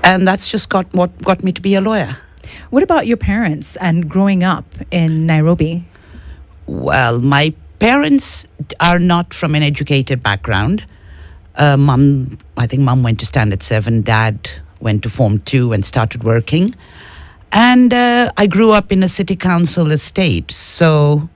And that's just got me to be a lawyer. What about your parents and growing up in Nairobi? Well, my parents are not from an educated background. I think mum went to Standard 7, dad went to Form 2 and started working. And I grew up in a city council estate. So,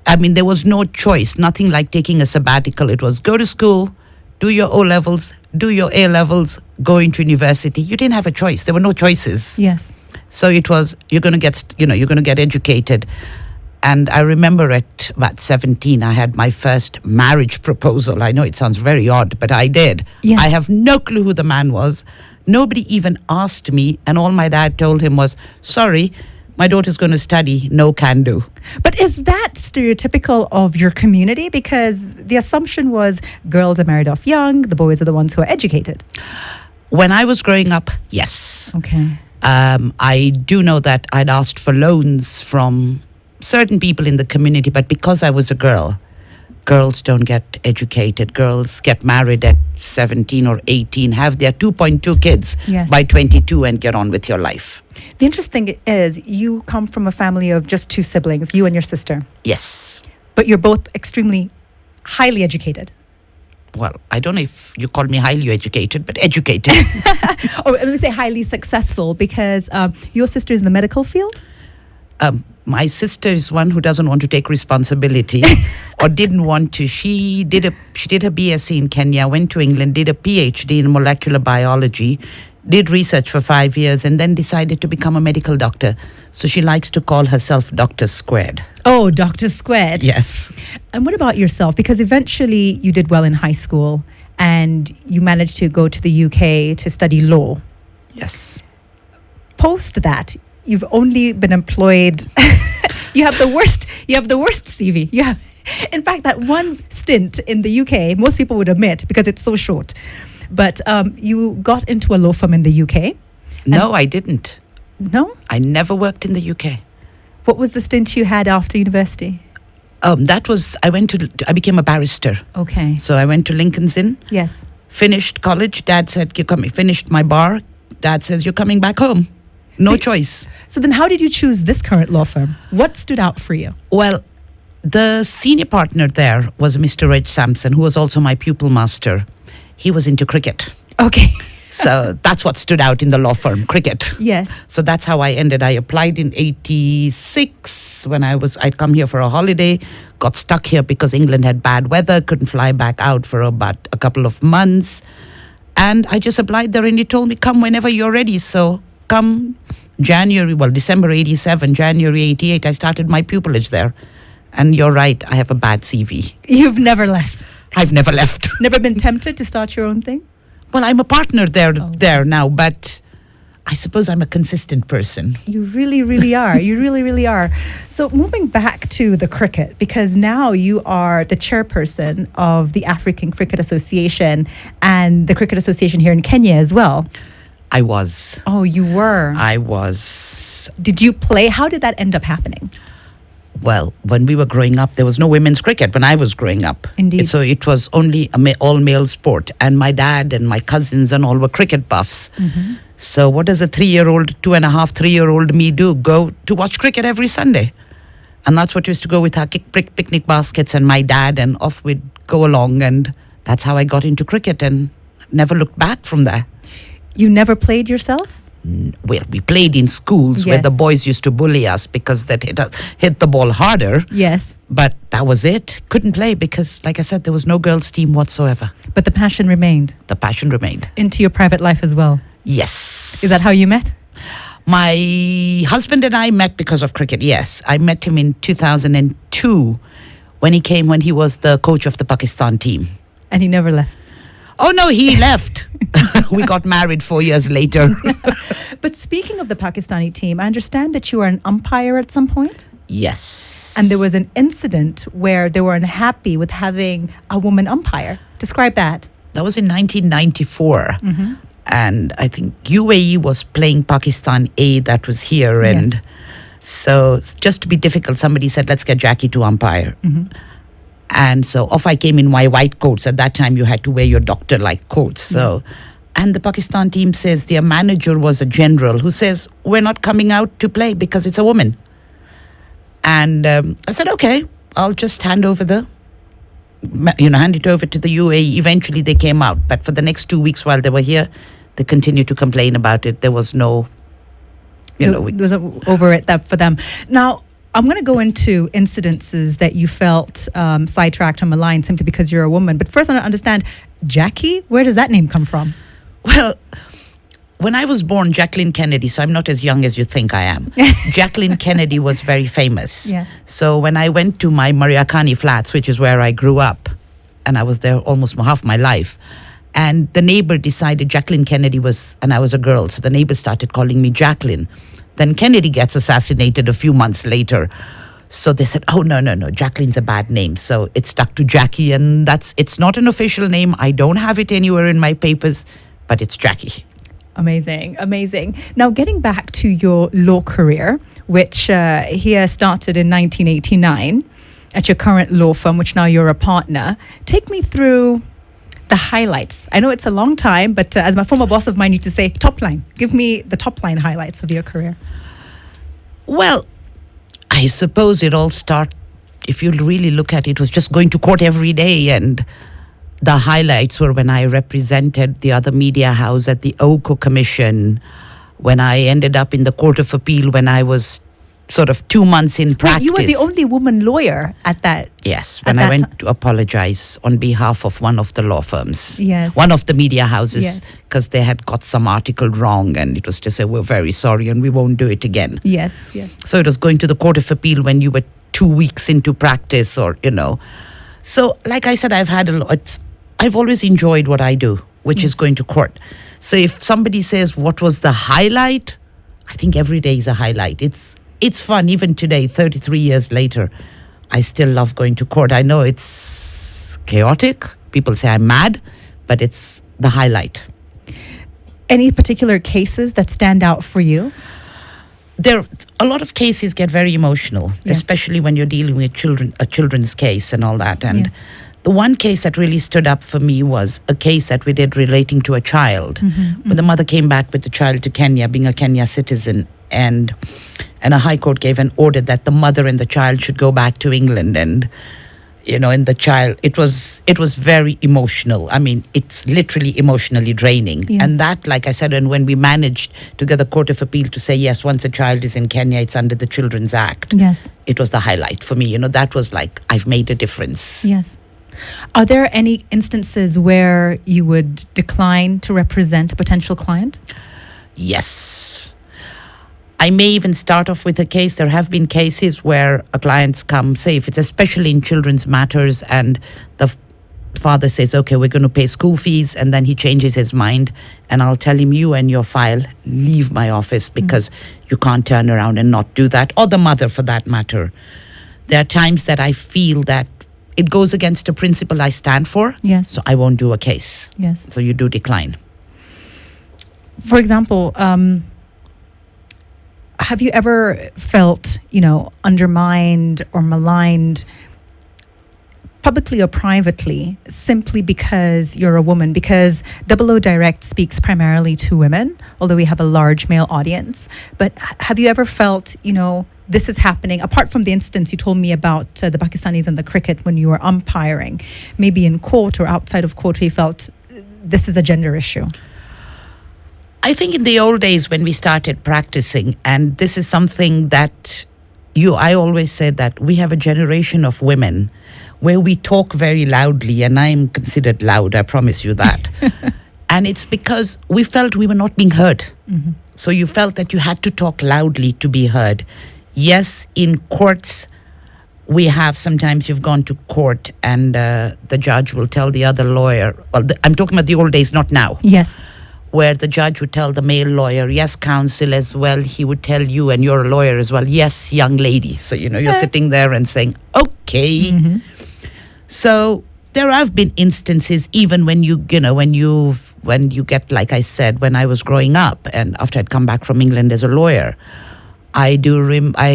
I mean, there was no choice, nothing like taking a sabbatical. It was go to school, do your O-levels, do your A-levels, go into university. You didn't have a choice. There were no choices. Yes. So it was, you're going to get educated. And I remember at about 17, I had my first marriage proposal. I know it sounds very odd, but I did. Yes. I have no clue who the man was. Nobody even asked me. And all my dad told him was, sorry, my daughter's going to study. No can do. But is that stereotypical of your community? Because the assumption was girls are married off young, the boys are the ones who are educated. When I was growing up, yes. Okay. I do know that I'd asked for loans from certain people in the community, but because I was a girl, girls don't get educated. Girls get married at 17 or 18, have their 2.2 kids by 22 and get on with your life. The interesting thing is you come from a family of just two siblings, you and your sister. Yes. But you're both extremely highly educated. Well, I don't know if you call me highly educated, but educated. Or let me say highly successful, because your sister is in the medical field? My sister is one who doesn't want to take responsibility or didn't want to. She did her BSc in Kenya, went to England, did a PhD in molecular biology, did research for 5 years, and then decided to become a medical doctor. So she likes to call herself Dr. Squared. Oh, Dr. Squared. Yes. And what about yourself? Because eventually you did well in high school and you managed to go to the UK to study law. Yes. Post that, you've only been employed. You have the worst CV. Yeah. In fact, that one stint in the UK, most people would admit because it's so short. But you got into a law firm in the UK. No, I didn't. No? I never worked in the UK. What was the stint you had after university? I became a barrister. Okay. So I went to Lincoln's Inn. Yes. Finished college. Dad said, finished my bar. Dad says, you're coming back home. No choice. So then how did you choose this current law firm? What stood out for you? Well, the senior partner there was Mr. Reg Sampson, who was also my pupil master. He was into cricket. Okay. So that's what stood out in the law firm, cricket. Yes. So that's how I ended. I applied in 86 when I'd come here for a holiday, got stuck here because England had bad weather, couldn't fly back out for about a couple of months. And I just applied there and he told me, come whenever you're ready. So come December 87, January 88, I started my pupillage there. And you're right, I have a bad CV. You've never left? I've never left. Never been tempted to start your own thing? Well, I'm a partner there now, but I suppose I'm a consistent person. You really, really are. You really, really are. So moving back to the cricket, because now you are the chairperson of the African Cricket Association and the Cricket Association here in Kenya as well. I was. Oh, you were? I was. Did you play? How did that end up happening? Well, when we were growing up, there was no women's cricket when I was growing up. Indeed. So it was only all-male sport. And my dad and my cousins and all were cricket buffs. Mm-hmm. So what does a 3-year-old me do? Go to watch cricket every Sunday. And that's what used to go with our picnic baskets and my dad, and off we'd go along. And that's how I got into cricket and never looked back from there. You never played yourself? Well, we played in schools where the boys used to bully us because that hit the ball harder. Yes. But that was it. Couldn't play because, like I said, there was no girls' team whatsoever. But the passion remained? The passion remained. Into your private life as well? Yes. Is that how you met? My husband and I met because of cricket, yes. I met him in 2002 when he was the coach of the Pakistan team. And he never left? Oh, no, he left. We got married 4 years later. But speaking of the Pakistani team, I understand that you were an umpire at some point? Yes. And there was an incident where they were unhappy with having a woman umpire. Describe that. That was in 1994. Mm-hmm. And I think UAE was playing Pakistan A that was here. And so just to be difficult, somebody said, let's get Jackie to umpire. Mm-hmm. And so off I came in my white coats. At that time, you had to wear your doctor-like coats. So And the Pakistan team says their manager was a general who says, we're not coming out to play because it's a woman. And I said, okay, I'll just hand it over to the UAE. Eventually they came out. But for the next 2 weeks while they were here, they continued to complain about it. There was no, it was over it that for them. Now, I'm going to go into incidences that you felt sidetracked or maligned simply because you're a woman. But first, I want to understand, Jackie, where does that name come from? Well, when I was born, Jacqueline Kennedy, so I'm not as young as you think I am. Jacqueline Kennedy was very famous. Yes. So when I went to my Mariakani flats, which is where I grew up, and I was there almost half my life, and the neighbor decided Jacqueline Kennedy was, and I was a girl, so the neighbor started calling me Jacqueline. Then Kennedy gets assassinated a few months later. So they said, oh, no, Jacqueline's a bad name. So it stuck to Jackie, and it's not an official name. I don't have it anywhere in my papers, but it's Jackie. Amazing, amazing. Now, getting back to your law career, which here started in 1989 at your current law firm, which now you're a partner, take me through the highlights. I know it's a long time, but as my former boss of mine used to say, top line. Give me the top line highlights of your career. Well, I suppose it all started, if you really look at it, was just going to court every day. And the highlights were when I represented the other media house at the OCO Commission, when I ended up in the Court of Appeal when I was sort of 2 months in practice. You were the only woman lawyer at that. Yes, when I went to apologize on behalf of one of the law firms. Yes. One of the media houses, Yes. because they had got some article wrong, and it was to say, we're very sorry and we won't do it again. Yes, yes. So it was going to the Court of Appeal when you were 2 weeks into practice, or, So, like I said, I've always enjoyed what I do, which is going to court. So if somebody says, what was the highlight? I think every day is a highlight. It's fun. Even today, 33 years later, I still love going to court. I know it's chaotic. People say I'm mad, but it's the highlight. Any particular cases that stand out for you? A lot of cases get very emotional, Yes. especially when you're dealing with a children's case and all that. And Yes. the one case that really stood up for me was a case that we did relating to a child. When the mother came back with the child to Kenya, being a Kenya citizen, and a high court gave an order that the mother and the child should go back to England. And and the child, it was very emotional. I mean, it's literally emotionally draining. Yes. And that, like I said, and when we managed to get the Court of Appeal to say, yes, once a child is in Kenya, it's under the Children's Act. Yes. It was the highlight for me. That was like, I've made a difference. Yes. Are there any instances where you would decline to represent a potential client? Yes. I may even start off with a case. There have been cases where clients come, say, if it's especially in children's matters, and the father says, okay, we're going to pay school fees, and then he changes his mind, and I'll tell him, you and your file, leave my office, because you can't turn around and not do that, or the mother for that matter. There are times that I feel that it goes against a principle I stand for, Yes. so I won't do a case. Yes. So you do decline. For example, have you ever felt, undermined or maligned publicly or privately simply because you're a woman? Because Double O Direct speaks primarily to women, although we have a large male audience. But have you ever felt, this is happening, apart from the instance you told me about the Pakistanis and the cricket when you were umpiring, maybe in court or outside of court, where you felt this is a gender issue? I think in the old days when we started practicing, and this is something that I always said that we have a generation of women where we talk very loudly, and I'm considered loud, I promise you that. And it's because we felt we were not being heard. Mm-hmm. So you felt that you had to talk loudly to be heard. Yes, in courts, sometimes you've gone to court and the judge will tell the other lawyer, I'm talking about the old days, not now. Yes. Where the judge would tell the male lawyer, yes, counsel as well. He would tell you, and you're a lawyer as well, yes, young lady. So, you're sitting there and saying, okay. Mm-hmm. So there have been instances, even when you get, like I said, when I was growing up and after I'd come back from England as a lawyer, I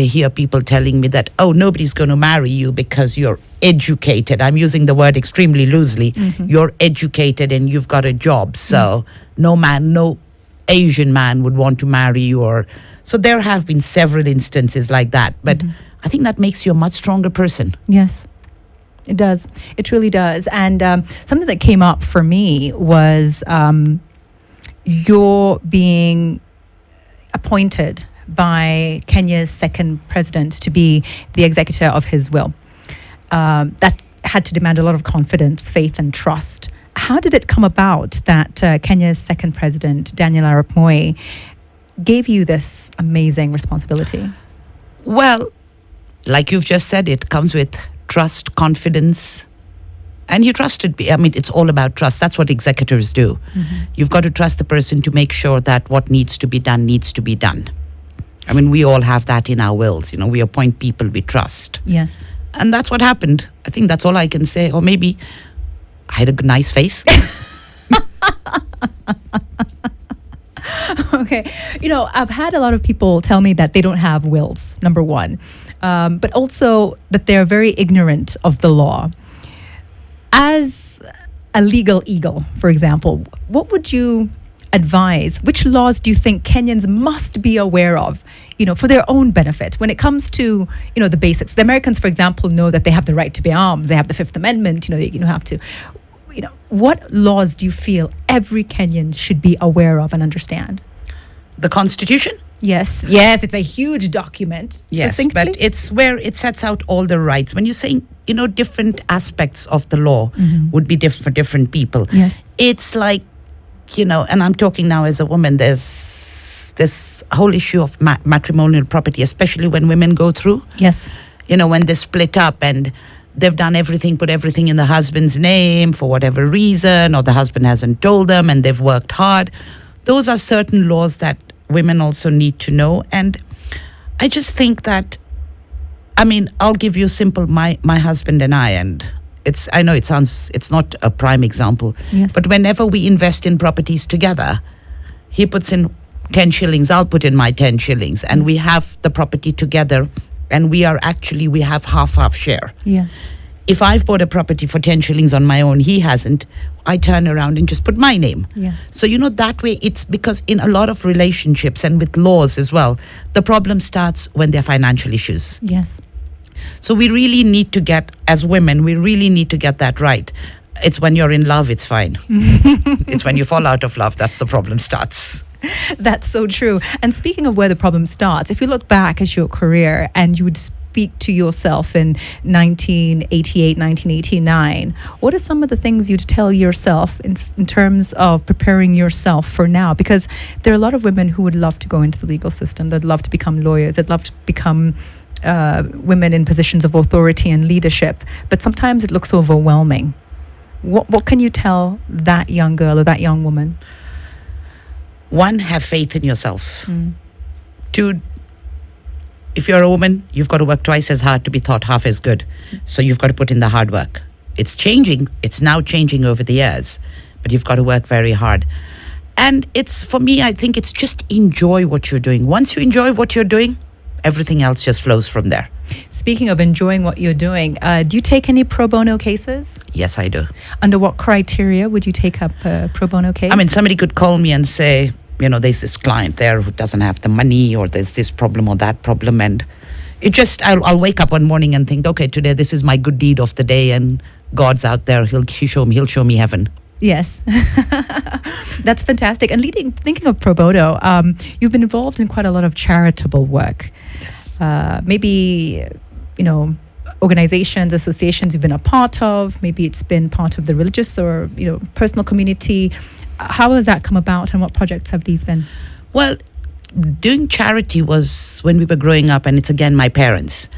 hear people telling me that, oh, nobody's going to marry you because you're educated. I'm using the word extremely loosely. You're educated and you've got a job. So no Asian man would want to marry you. So there have been several instances like that. But I think that makes you a much stronger person. Yes, it does. It truly does. And something that came up for me was your being appointed by Kenya's second president to be the executor of his will. That had to demand a lot of confidence, faith, and trust. How did it come about that Kenya's second president, Daniel Arap Moi, gave you this amazing responsibility? Well, like you've just said, it comes with trust, confidence. And you trusted me. I mean, it's all about trust. That's what executors do. You've got to trust the person to make sure that what needs to be done needs to be done. I mean, we all have that in our wills. You know, we appoint people we trust. Yes. And that's what happened. I think that's all I can say. Or maybe I had a nice face. Okay. You know, I've had a lot of people tell me that they don't have wills, number one. But also that they're very ignorant of the law. As a legal eagle, for example, what would you advise? Which laws do you think Kenyans must be aware of, you know, for their own benefit when it comes to, you know, the basics? The Americans, for example, know that they have the right to bear arms. They have the Fifth Amendment. You have to, you know, what laws do you feel every Kenyan should be aware of and understand? The Constitution? Yes, it's a huge document. Yes, Succinctly? but it's where it sets out all the rights. When you're saying, you know, different aspects of the law would be different for different people. Yes. It's like, you know, and I'm talking now as a woman, there's this whole issue of matrimonial property, especially when women go through. Yes. You know, when they split up and they've done everything, put everything in the husband's name for whatever reason, or the husband hasn't told them and they've worked hard. Those are certain laws that women also need to know. And I just think that, I mean, I'll give you simple, my husband and I, and I know it's not a prime example, Yes. but whenever we invest in properties together, he puts in 10 shillings, I'll put in my 10 shillings, and we have the property together, and we have half share. Yes. If I've bought a property for 10 shillings on my own, he hasn't, I turn around and just put my name. Yes. So, you know, that way it's because in a lot of relationships and with laws as well, the problem starts when there are financial issues. Yes. So we really need to get, as women, we really need to get that right. It's when you're in love, it's fine. It's when you fall out of love, that's the problem starts. That's so true. And speaking of where the problem starts, if you look back at your career and you would speak to yourself in 1988, 1989, what are some of the things you'd tell yourself in terms of preparing yourself for now? Because there are a lot of women who would love to go into the legal system. They'd love to become lawyers. They'd love to become women in positions of authority and leadership. But sometimes it looks overwhelming. What can you tell that young girl or that young woman? One, have faith in yourself. Two, if you're a woman, you've got to work twice as hard to be thought half as good. So you've got to put in the hard work. It's changing. It's now changing over the years. But you've got to work very hard. And it's, for me, I think it's just enjoy what you're doing. Once you enjoy what you're doing, everything else just flows from there. Speaking of enjoying what you're doing, do you take any pro bono cases? Yes, I do. Under what criteria would you take up a pro bono case? I mean, somebody could call me and say, you know, there's this client there who doesn't have the money, or there's this problem or that problem. And it just, I'll wake up one morning and think, okay, today this is my good deed of the day, and God's out there. He'll show me heaven. Yes. That's fantastic. And thinking of pro bono, you've been involved in quite a lot of charitable work. Yes. Maybe, you know, organizations, associations you've been a part of. Maybe it's been part of the religious or, you know, personal community. How has that come about, and what projects have these been? Well, doing charity was when we were growing up, and it's again my parents.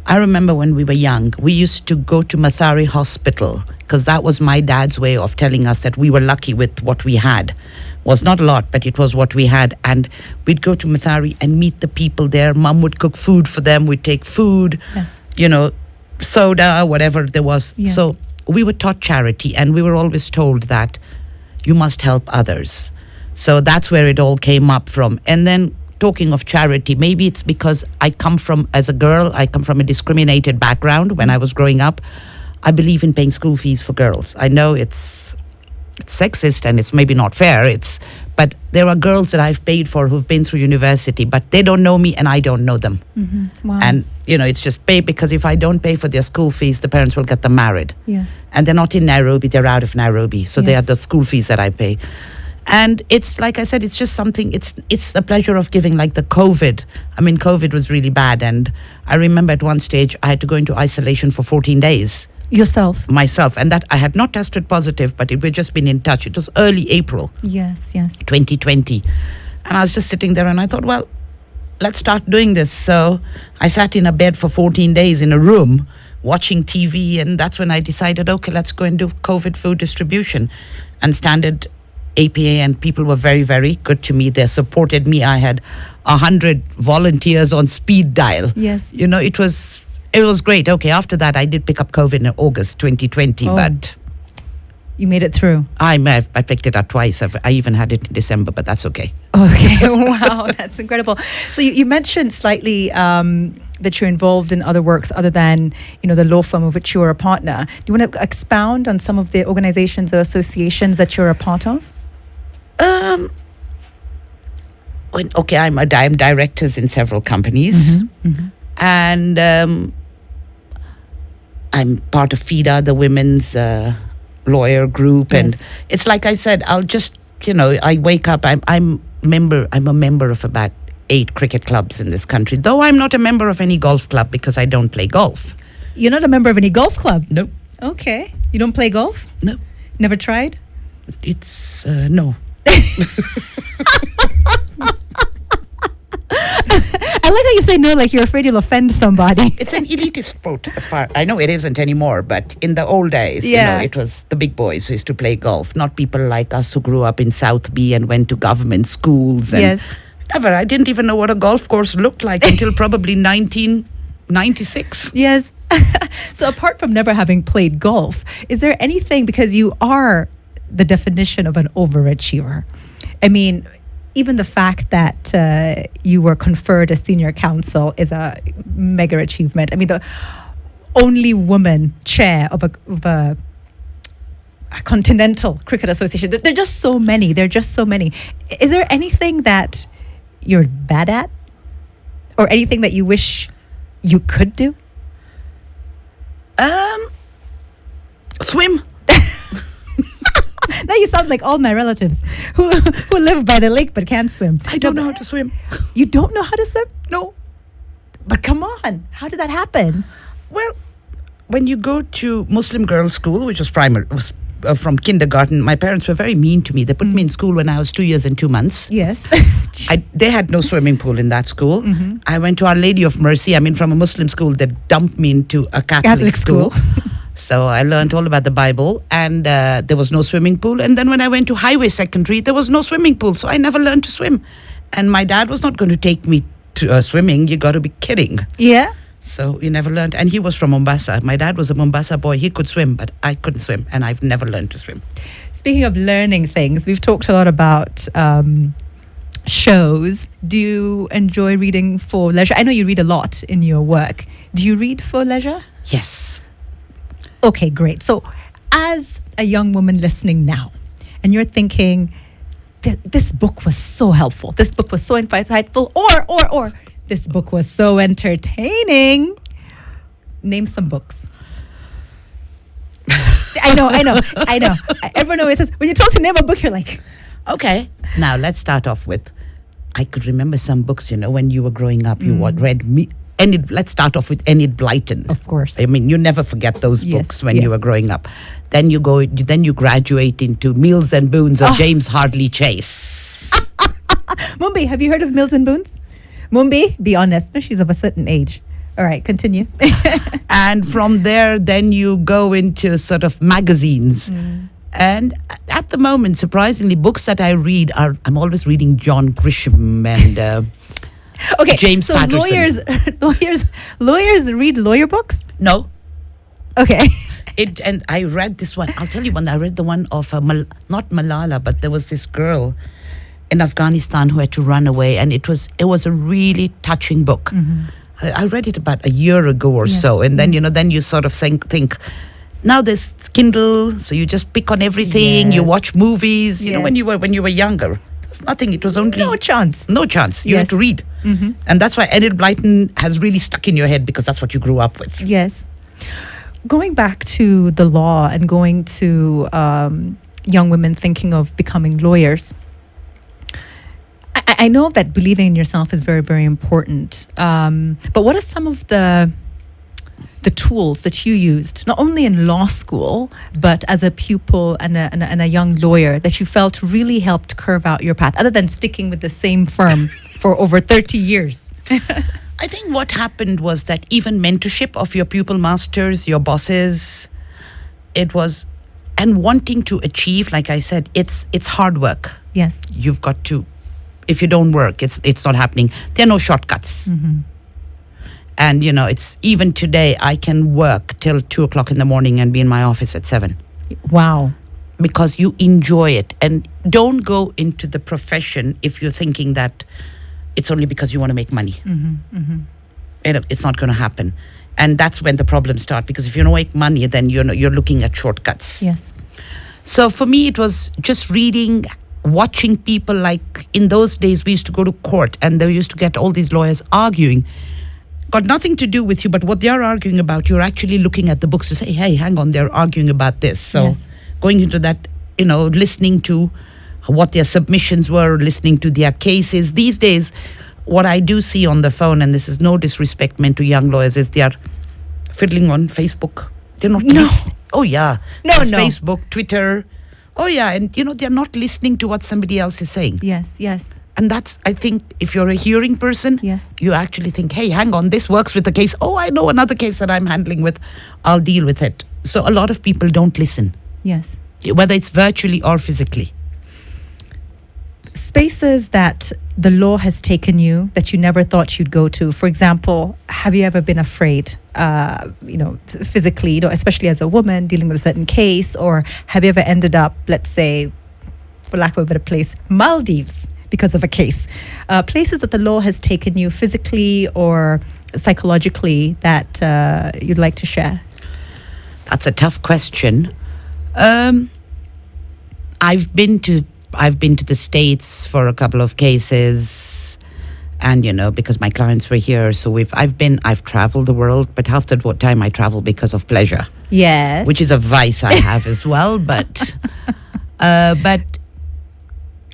I remember when we were young, we used to go to Mathari Hospital, because that was my dad's way of telling us that we were lucky with what we had. Was not a lot, but it was what we had. And we'd go to Mathari and meet the people there. Mum would cook food for them. We'd take food, Yes. you know, soda, whatever there was. Yes. So we were taught charity, and we were always told that you must help others. So that's where it all came up from. And then talking of charity, maybe it's because as a girl, I come from a discriminated background when I was growing up. I believe in paying school fees for girls. I know it's sexist and it's maybe not fair. But there are girls that I've paid for who've been through university, but they don't know me and I don't know them. Wow. And, it's just pay, because if I don't pay for their school fees, the parents will get them married. Yes. And they're not in Nairobi, they're out of Nairobi. So they are Yes. the school fees that I pay. And it's, like I said, it's just something, it's the pleasure of giving, like the COVID. I mean, COVID was really bad. And I remember at one stage, I had to go into isolation for 14 days. Yourself. Myself. And that I had not tested positive, but we'd just been in touch. It was early April. Yes, yes. 2020. And I was just sitting there and I thought, well, let's start doing this. So I sat in a bed for 14 days in a room watching TV. And that's when I decided, okay, let's go and do COVID food distribution. And Standard APA and people were very, very good to me. They supported me. I had 100 volunteers on speed dial. Yes. It was great. Okay, after that, I did pick up COVID in August 2020, but you made it through. I picked it up twice. I even had it in December, but that's okay. Okay, wow, that's incredible. So you mentioned slightly that you're involved in other works other than, the law firm of which you are a partner. Do you want to expound on some of the organizations or associations that you're a part of? I'm directors in several companies, and I'm part of FIDA, the women's lawyer group, and Yes. it's like I said, I'll just I wake up. I'm a member of about 8 cricket clubs in this country, though I'm not a member of any golf club because I don't play golf. You're not a member of any golf club? No, Okay. You don't play golf? no, Never tried? it's no. I like how you say no, like you're afraid you'll offend somebody. It's an elitist sport, as far I know. It isn't anymore, but in the old days, Yeah. it was the big boys who used to play golf, not people like us who grew up in South B and went to government schools. And Yes. never. I didn't even know what a golf course looked like until probably 1996. Yes. So apart from never having played golf, is there anything, because you are the definition of an overachiever? I mean, even the fact that you were conferred a senior counsel is a mega achievement. I mean, the only woman chair of a continental cricket association. There are just so many. There are just so many. Is there anything that you're bad at, or anything that you wish you could do? Swim. Now you sound like all my relatives who live by the lake but can't swim. I don't know how to swim. You don't know how to swim? No. But come on, how did that happen? Well, when you go to Muslim girls' school, which was from kindergarten, my parents were very mean to me. They put me in school when I was 2 years and 2 months. Yes. They had no swimming pool in that school. I went to Our Lady of Mercy. I mean, from a Muslim school, they dumped me into a Catholic school. So I learned all about the Bible, and there was no swimming pool. And then when I went to Highway Secondary, there was no swimming pool. So I never learned to swim. And my dad was not going to take me to swimming. You got to be kidding. Yeah. So you never learned. And he was from Mombasa. My dad was a Mombasa boy. He could swim, but I couldn't swim. And I've never learned to swim. Speaking of learning things, we've talked a lot about shows. Do you enjoy reading for leisure? I know you read a lot in your work. Do you read for leisure? Yes. Okay, great. So as a young woman listening now, and you're thinking, this book was so helpful, this book was so insightful, or this book was so entertaining, name some books. I know. Everyone always says, when you talk to name a book, you're like, okay. Now let's start off with, I could remember some books, when you were growing up, you read me. Let's start off with Enid Blyton. Of course. I mean, you never forget those Yes, books when yes. you were growing up. Then you graduate into Meals and Boons of James Hardley Chase. Mumbi, have you heard of Mills and Boons? Mumbi, be honest. No, she's of a certain age. All right, continue. And from there, then you go into sort of magazines. And at the moment, surprisingly, books that I read I'm always reading John Grisham and Okay, James so Patterson. lawyers read lawyer books? No. Okay. And I read this one. I'll tell you one. I read the one of not Malala, but there was this girl. in Afghanistan who had to run away, and it was a really touching book. I read it about a year ago or so, and then then you sort of think. Now there's Kindle, so you just pick on everything. You watch movies. You know, when you were younger, there's nothing. It was only No chance. No chance. You had to read, and that's why Enid Blyton has really stuck in your head because that's what you grew up with. Yes. Going back to the law and going to young women thinking of becoming lawyers, I know that believing in yourself is very, very important. But what are some of the tools that you used, not only in law school, but as a pupil and a young lawyer, that you felt really helped curve out your path, other than sticking with the same firm for over 30 years? I think what happened was that even mentorship of your pupil masters, your bosses, it was, and wanting to achieve, like I said, it's hard work. Yes. You've got to, if you don't work, it's not happening. There are no shortcuts. And, it's even today, I can work till 2 o'clock in the morning and be in my office at 7. Wow. Because you enjoy it. And don't go into the profession if you're thinking that it's only because you want to make money. It's not going to happen. And that's when the problems start. Because if you don't make money, then you're looking at shortcuts. Yes. So for me, it was just reading, watching people. Like in those days, we used to go to court and they used to get all these lawyers arguing. Got nothing to do with you, but what they're arguing about, you're actually looking at the books to say, hey, hang on, they're arguing about this. So going into that, listening to what their submissions were, listening to their cases. These days, what I do see on the phone, and this is no disrespect meant to young lawyers, is they are fiddling on Facebook. They're not listening. Oh, yeah. No. Facebook, Twitter. Oh, yeah. And, they're not listening to what somebody else is saying. Yes. And that's, I think, if you're a hearing person, you actually think, hey, hang on, this works with the case. Oh, I know another case that I'm handling with. I'll deal with it. So a lot of people don't listen. Yes. Whether it's virtually or physically. Spaces that the law has taken you that you never thought you'd go to. For example, have you ever been afraid, physically, especially as a woman dealing with a certain case? Or have you ever ended up, let's say, for lack of a better place, Maldives, because of a case? Places that the law has taken you physically or psychologically that you'd like to share? That's a tough question. I've been to the States for a couple of cases, and because my clients were here, so I've traveled the world, but half the time I travel because of pleasure. Yes, which is a vice I have as well. But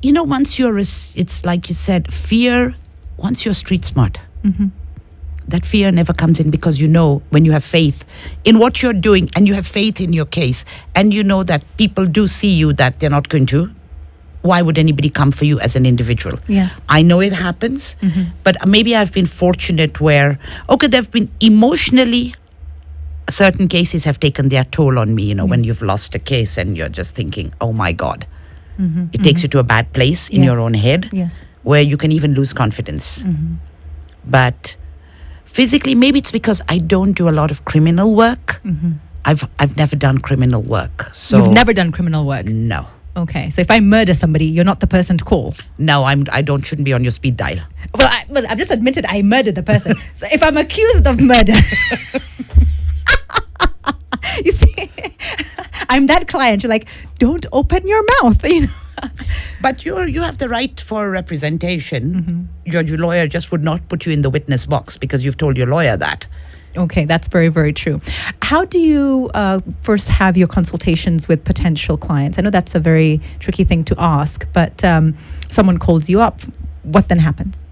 once it's like you said, fear. Once you're street smart, that fear never comes in, because when you have faith in what you're doing and you have faith in your case, and that people do see you, that they're not going to. Why would anybody come for you as an individual? Yes. I know it happens, but maybe I've been fortunate where, they've been emotionally, certain cases have taken their toll on me, when you've lost a case and you're just thinking, oh my God. It takes you to a bad place in your own head, where you can even lose confidence. But physically, maybe it's because I don't do a lot of criminal work. I've never done criminal work. So you've never done criminal work? No. Okay, so if I murder somebody, you're not the person to call? No, I shouldn't be on your speed dial. Well, I've just admitted I murdered the person. So if I'm accused of murder, you see, I'm that client. You're like, don't open your mouth, But you have the right for representation. Your lawyer just would not put you in the witness box because you've told your lawyer that. Okay, that's very, very true. How do you first have your consultations with potential clients? I know that's a very tricky thing to ask, but someone calls you up. What then happens?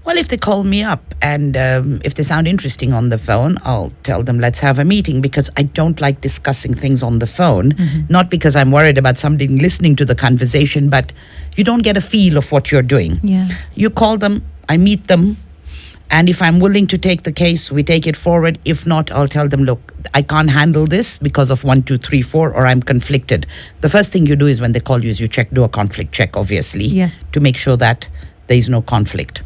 Well, if they call me up and if they sound interesting on the phone, I'll tell them, let's have a meeting, because I don't like discussing things on the phone. Not because I'm worried about somebody listening to the conversation, but you don't get a feel of what you're doing. Yeah. You call them, I meet them. And if I'm willing to take the case, we take it forward. If not, I'll tell them, look, I can't handle this because of 1, 2, 3, 4, or I'm conflicted. The first thing you do is when they call you is you do a conflict check, obviously. Yes. To make sure that there is no conflict.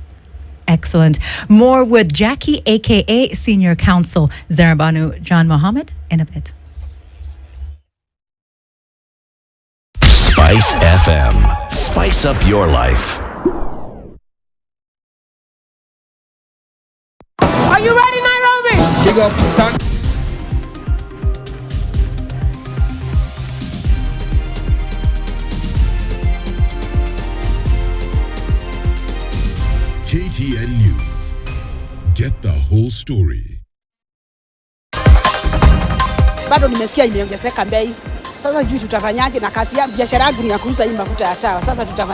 Excellent. More with Jackie, aka Senior Counsel Zarabanu Janmohamed, in a bit. Spice FM. Spice up your life. Are you ready, Nairobi? Big up. KTN News. Get the whole story. Bado nimesikia imeongezeka bei. Sasa juu tutafanyaje na kazi ya biashara yangu ni ya kuuza hii mafuta ya taa. Sasa tutafanya